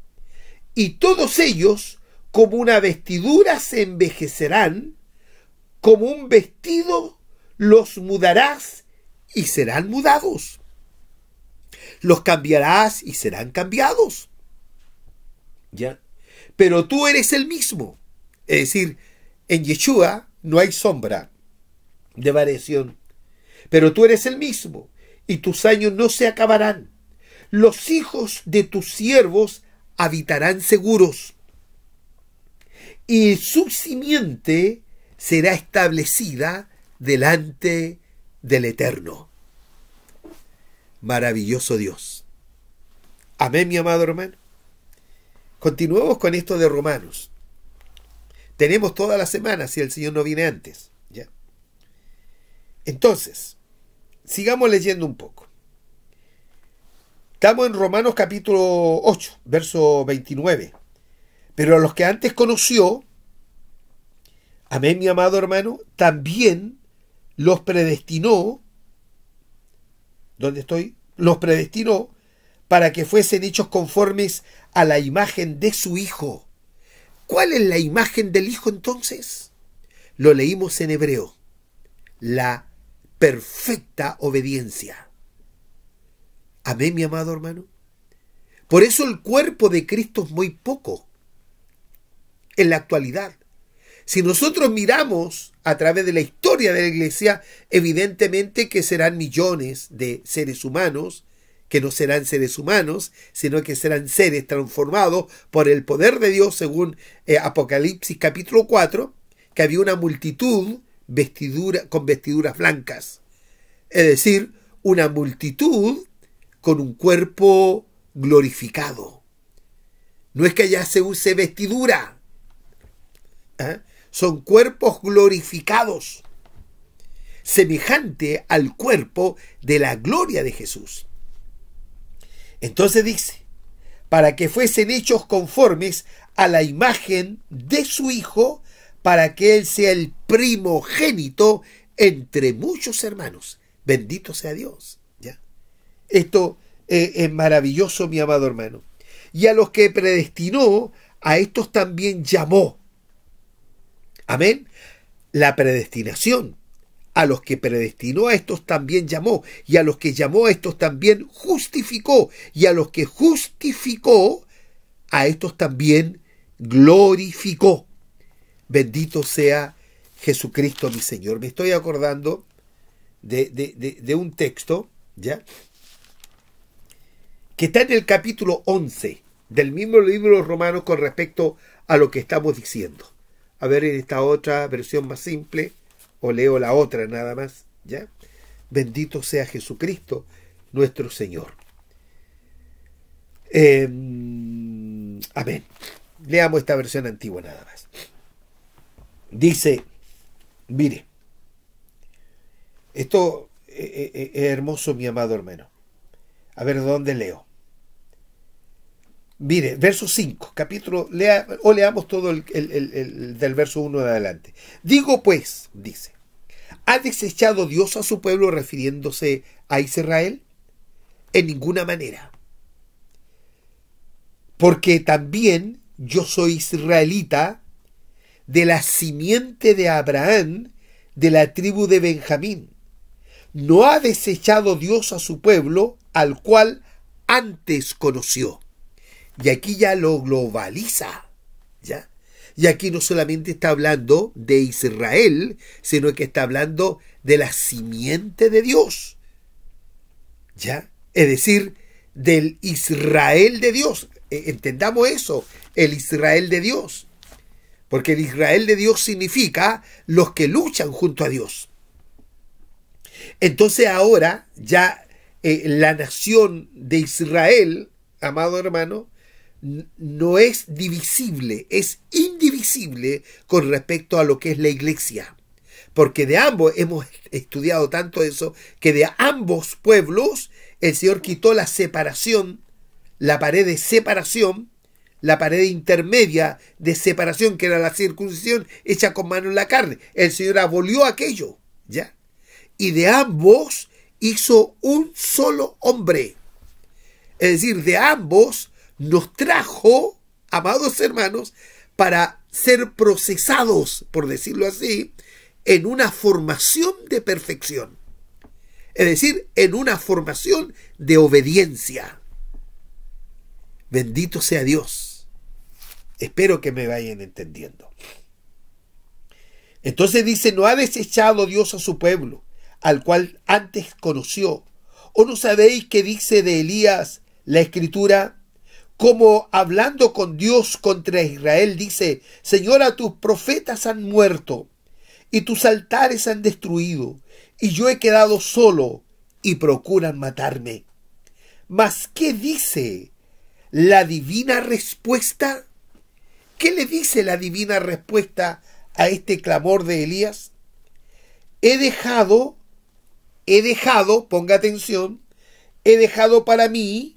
y todos ellos, como una vestidura, se envejecerán, como un vestido los mudarás y serán mudados. Los cambiarás y serán cambiados. ¿Ya? Pero tú eres el mismo. Es decir, en Yeshua no hay sombra de variación. Pero tú eres el mismo y tus años no se acabarán. Los hijos de tus siervos habitarán seguros y su simiente será establecida delante del Eterno. Maravilloso Dios. Amén, mi amado hermano. Continuemos con esto de Romanos. Tenemos toda la semana si el Señor no viene antes. ¿Ya? Entonces, sigamos leyendo un poco. Estamos en Romanos capítulo 8, verso 29. Pero a los que antes conoció, amén, mi amado hermano, también los predestinó. ¿Dónde estoy? Los predestinó para que fuesen hechos conformes a la imagen de su Hijo. ¿Cuál es la imagen del Hijo entonces? Lo leímos en hebreo. La perfecta obediencia. Amén, mi amado hermano. Por eso el cuerpo de Cristo es muy poco en la actualidad. Si nosotros miramos a través de la historia de la iglesia, evidentemente que serán millones de seres humanos, que no serán seres humanos, sino que serán seres transformados por el poder de Dios, según Apocalipsis capítulo 4, que había una multitud con vestiduras blancas. Es decir, una multitud con un cuerpo glorificado. No es que allá se use vestidura. Son cuerpos glorificados, semejante al cuerpo de la gloria de Jesús. Entonces dice, para que fuesen hechos conformes a la imagen de su Hijo, para que Él sea el primogénito entre muchos hermanos. Bendito sea Dios. ¿Ya? Esto es maravilloso, mi amado hermano. Y a los que predestinó, a estos también llamó. Amén. La predestinación. A los que predestinó, a estos también llamó. Y a los que llamó, a estos también justificó. Y a los que justificó, a estos también glorificó. Bendito sea Jesucristo, mi Señor. Me estoy acordando de un texto, ¿ya?, que está en el capítulo 11 del mismo libro de Romanos con respecto a lo que estamos diciendo. A ver, en esta otra versión más simple, o leo la otra nada más, ¿ya? Bendito sea Jesucristo, nuestro Señor. Amén. Leamos esta versión antigua nada más. Dice, mire, esto es hermoso, mi amado hermano. A ver, ¿dónde leo? Mire, verso 5, leamos todo el del verso 1 de adelante. Digo pues, dice, ¿ha desechado Dios a su pueblo refiriéndose a Israel? En ninguna manera. Porque también yo soy israelita, de la simiente de Abraham, de la tribu de Benjamín. No ha desechado Dios a su pueblo, al cual antes conoció. Y aquí ya lo globaliza, ¿ya? Y aquí no solamente está hablando de Israel, sino que está hablando de la simiente de Dios, ¿ya? Es decir, del Israel de Dios. Entendamos eso, el Israel de Dios. Porque el Israel de Dios significa los que luchan junto a Dios. Entonces ahora ya la nación de Israel, amado hermano, no es divisible, es indivisible con respecto a lo que es la iglesia. Porque de ambos, hemos estudiado tanto eso, que de ambos pueblos el Señor quitó la separación, la pared de separación, la pared intermedia de separación, que era la circuncisión hecha con mano en la carne. El Señor abolió aquello, ¿ya? Y de ambos hizo un solo hombre. Es decir, de ambos nos trajo, amados hermanos, para ser procesados, por decirlo así, en una formación de perfección. Es decir, en una formación de obediencia. Bendito sea Dios. Espero que me vayan entendiendo. Entonces dice, no ha desechado Dios a su pueblo, al cual antes conoció. ¿O no sabéis qué dice de Elías la Escritura? Como hablando con Dios contra Israel, dice, Señora, tus profetas han muerto, y tus altares han destruido, y yo he quedado solo, y procuran matarme. Mas, ¿qué dice la divina respuesta? ¿Qué le dice la divina respuesta a este clamor de Elías? He dejado, ponga atención, he dejado para mí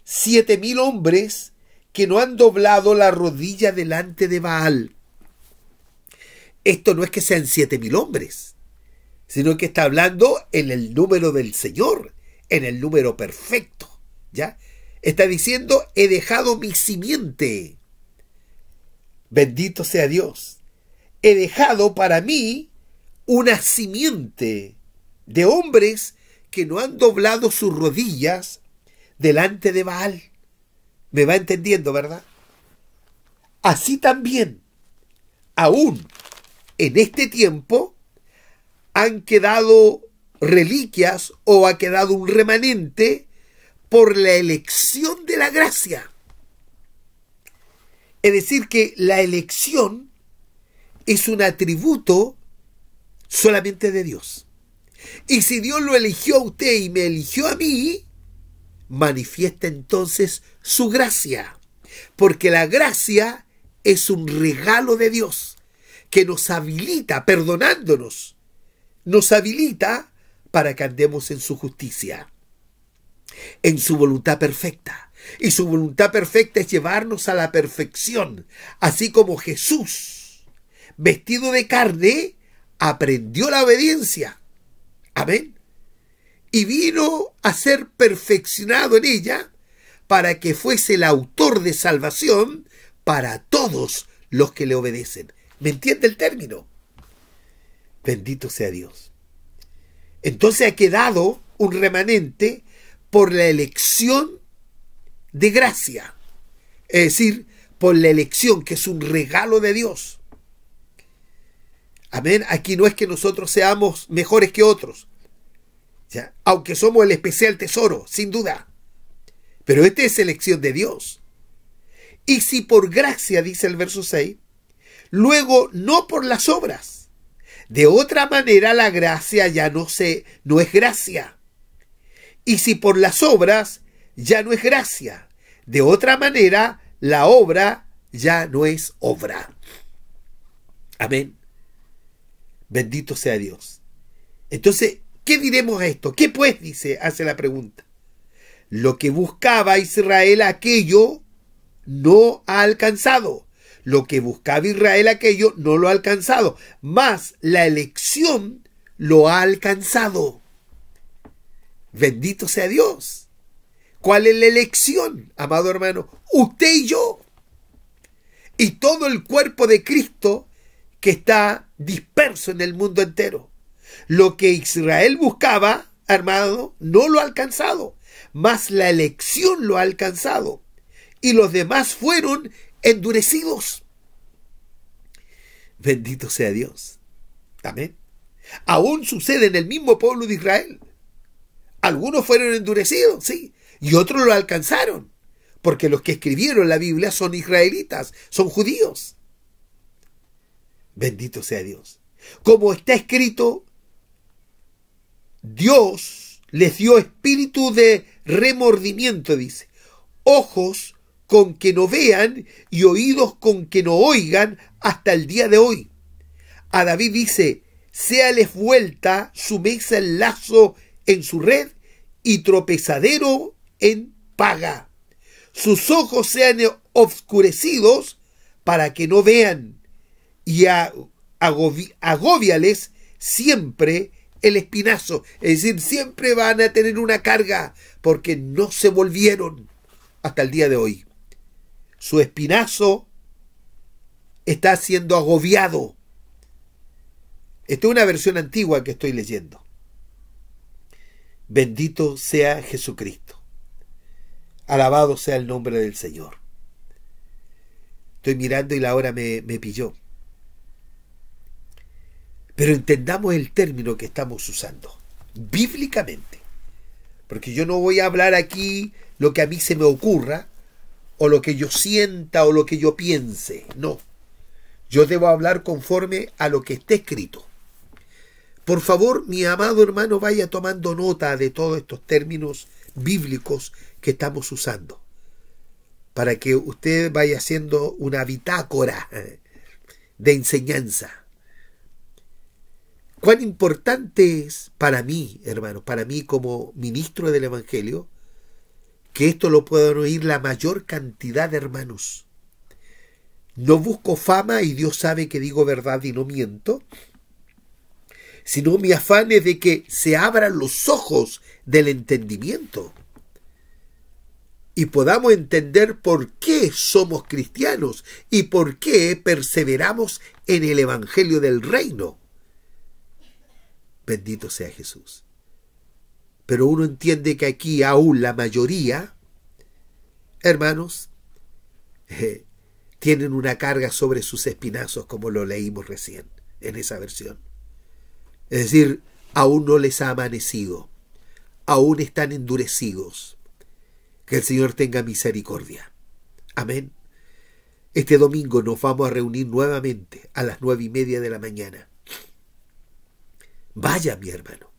7,000 hombres que no han doblado la rodilla delante de Baal. Esto no es que sean 7,000 hombres, sino que está hablando en el número del Señor, en el número perfecto, ¿ya? Está diciendo, he dejado mi simiente. Bendito sea Dios. He dejado para mí una simiente de hombres que no han doblado sus rodillas delante de Baal. ¿Me va entendiendo, verdad? Así también, aún en este tiempo, han quedado reliquias o ha quedado un remanente por la elección de la gracia. Es decir, que la elección es un atributo solamente de Dios. Y si Dios lo eligió a usted y me eligió a mí, manifiesta entonces su gracia. Porque la gracia es un regalo de Dios que nos habilita, perdonándonos, nos habilita para que andemos en su justicia, en su voluntad perfecta. Y su voluntad perfecta es llevarnos a la perfección, así como Jesús, vestido de carne, aprendió la obediencia. Amén. Y vino a ser perfeccionado en ella para que fuese el autor de salvación para todos los que le obedecen. ¿Me entiende el término? Bendito sea Dios. Entonces ha quedado un remanente por la elección de gracia, es decir, por la elección, que es un regalo de Dios. Amén. Aquí no es que nosotros seamos mejores que otros, ¿ya? Aunque somos el especial tesoro, sin duda, pero esta es elección de Dios. Y si por gracia, dice el verso 6, luego no por las obras. De otra manera la gracia ya no es gracia. Y si por las obras ya no es gracia. De otra manera la obra ya no es obra. Amén. Bendito sea Dios. Entonces, ¿qué diremos a esto? ¿Qué pues? Hace la pregunta. Lo que buscaba Israel aquello no ha alcanzado. Lo que buscaba Israel aquello no lo ha alcanzado. Mas la elección lo ha alcanzado. Bendito sea Dios. ¿Cuál es la elección, amado hermano? Usted y yo. Y todo el cuerpo de Cristo que está disperso en el mundo entero. Lo que Israel buscaba, hermano, no lo ha alcanzado. Mas la elección lo ha alcanzado. Y los demás fueron endurecidos. Bendito sea Dios. Amén. Aún sucede en el mismo pueblo de Israel. Algunos fueron endurecidos, sí. y otros lo alcanzaron, porque los que escribieron la Biblia son israelitas, son judíos. Bendito sea Dios. Como está escrito, Dios les dio espíritu de remordimiento, dice, ojos con que no vean y oídos con que no oigan hasta el día de hoy. A David dice, séales vuelta su mesa en lazo en su red y tropezadero en paga. Sus ojos sean obscurecidos para que no vean, y agóbiales siempre el espinazo. Es decir, siempre van a tener una carga porque no se volvieron hasta el día de hoy. Su espinazo está siendo agobiado. Esta es una versión antigua que estoy leyendo. Bendito sea Jesucristo. Alabado sea el nombre del Señor. Estoy mirando y la hora me pilló. Pero entendamos el término que estamos usando, bíblicamente. Porque yo no voy a hablar aquí lo que a mí se me ocurra, o lo que yo sienta, o lo que yo piense. No. Yo debo hablar conforme a lo que está escrito. Por favor, mi amado hermano, vaya tomando nota de todos estos términos bíblicos que estamos usando, para que usted vaya haciendo una bitácora de enseñanza. Cuán importante es para mí, hermano, para mí como ministro del Evangelio, que esto lo puedan oír la mayor cantidad de hermanos. No busco fama y Dios sabe que digo verdad y no miento, sino mi afán es de que se abran los ojos del entendimiento y podamos entender por qué somos cristianos y por qué perseveramos en el Evangelio del Reino. Bendito sea Jesús. Pero uno entiende que aquí aún la mayoría, hermanos, tienen una carga sobre sus espinazos, como lo leímos recién en esa versión. Es decir, aún no les ha amanecido, aún están endurecidos. Que el Señor tenga misericordia. Amén. Este domingo nos vamos a reunir nuevamente a las 9:30 de la mañana. Vaya, mi hermano.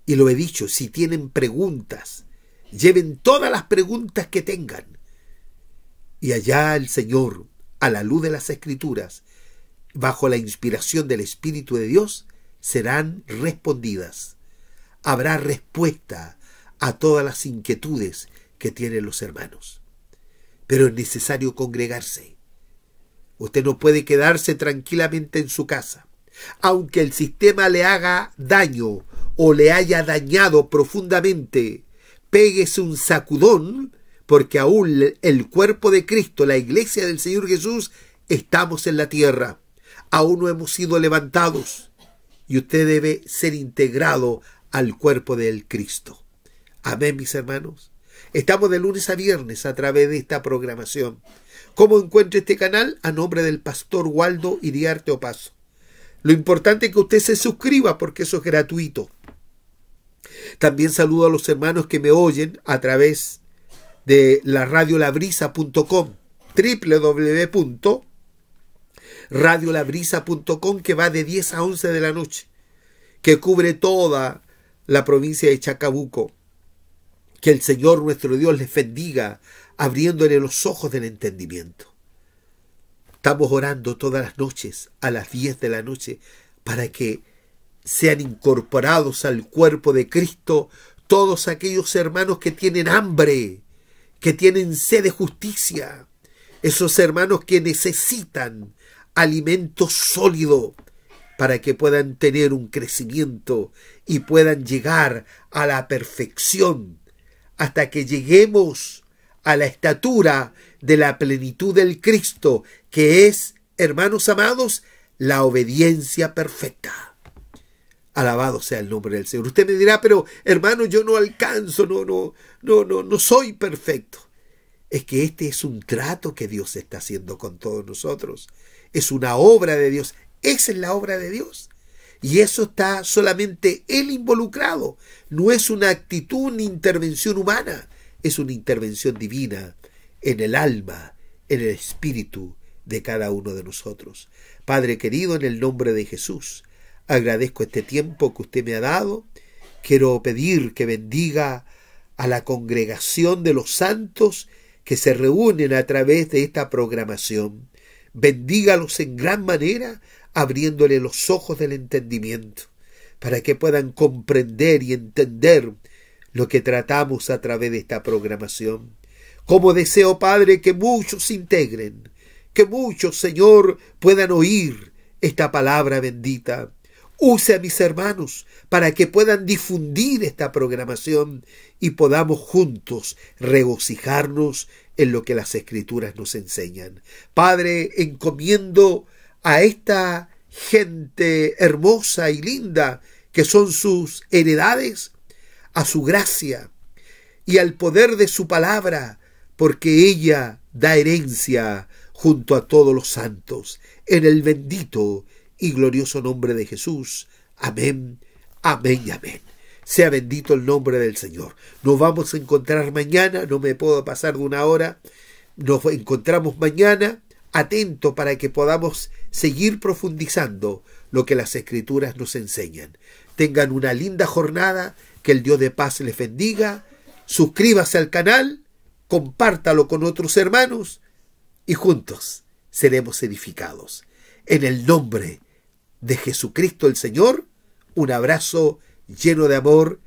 Y lo he dicho, si tienen preguntas, lleven todas las preguntas que tengan. Y allá el Señor, a la luz de las Escrituras, bajo la inspiración del Espíritu de Dios, serán respondidas. Habrá respuesta a todas las inquietudes que tienen los hermanos. Pero es necesario congregarse. Usted no puede quedarse tranquilamente en su casa. Aunque el sistema le haga daño o le haya dañado profundamente, péguese un sacudón, porque aún el cuerpo de Cristo, la iglesia del Señor Jesús, estamos en la tierra. Aún no hemos sido levantados. Y usted debe ser integrado al cuerpo del Cristo. Amén, mis hermanos. Estamos de lunes a viernes a través de esta programación. ¿Cómo encuentra este canal? A nombre del pastor Waldo Iriarte Opazo. Lo importante es que usted se suscriba porque eso es gratuito. También saludo a los hermanos que me oyen a través de la radiolabrisa.com, www.radiolabrisa.com, que va de 10 a 11 de la noche, que cubre toda la provincia de Chacabuco. Que el Señor nuestro Dios les bendiga, abriéndole los ojos del entendimiento. Estamos orando todas las noches a las 10 de la noche para que sean incorporados al cuerpo de Cristo todos aquellos hermanos que tienen hambre, que tienen sed de justicia, esos hermanos que necesitan alimento sólido para que puedan tener un crecimiento y puedan llegar a la perfección, hasta que lleguemos a la estatura de la plenitud del Cristo, que es, hermanos amados, la obediencia perfecta. Alabado sea el nombre del Señor. Usted me dirá, pero hermano, yo no alcanzo, no soy perfecto. Es que este es un trato que Dios está haciendo con todos nosotros. Es una obra de Dios. Esa es la obra de Dios. Y eso está solamente Él involucrado. No es una actitud ni intervención humana. es una intervención divina en el alma, en el espíritu de cada uno de nosotros. Padre querido, en el nombre de Jesús, agradezco este tiempo que usted me ha dado. Quiero pedir que bendiga a la congregación de los santos que se reúnen a través de esta programación. Bendígalos en gran manera, abriéndole los ojos del entendimiento, para que puedan comprender y entender lo que tratamos a través de esta programación. Como deseo, Padre, que muchos se integren, que muchos, Señor, puedan oír esta palabra bendita. Use a mis hermanos para que puedan difundir esta programación y podamos juntos regocijarnos en lo que las Escrituras nos enseñan. Padre, encomiendo a esta gente hermosa y linda que son sus heredades, a su gracia y al poder de su palabra, porque ella da herencia junto a todos los santos, en el bendito y glorioso nombre de Jesús. Amén, amén y amén. Sea bendito el nombre del Señor. Nos vamos a encontrar mañana, no me puedo pasar de una hora. Nos encontramos mañana, atento para que podamos seguir profundizando lo que las Escrituras nos enseñan. Tengan una linda jornada, que el Dios de paz les bendiga. Suscríbase al canal, compártalo con otros hermanos y juntos seremos edificados. En el nombre de Jesucristo el Señor, un abrazo lleno de amor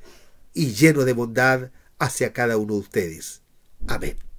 y lleno de bondad hacia cada uno de ustedes. Amén.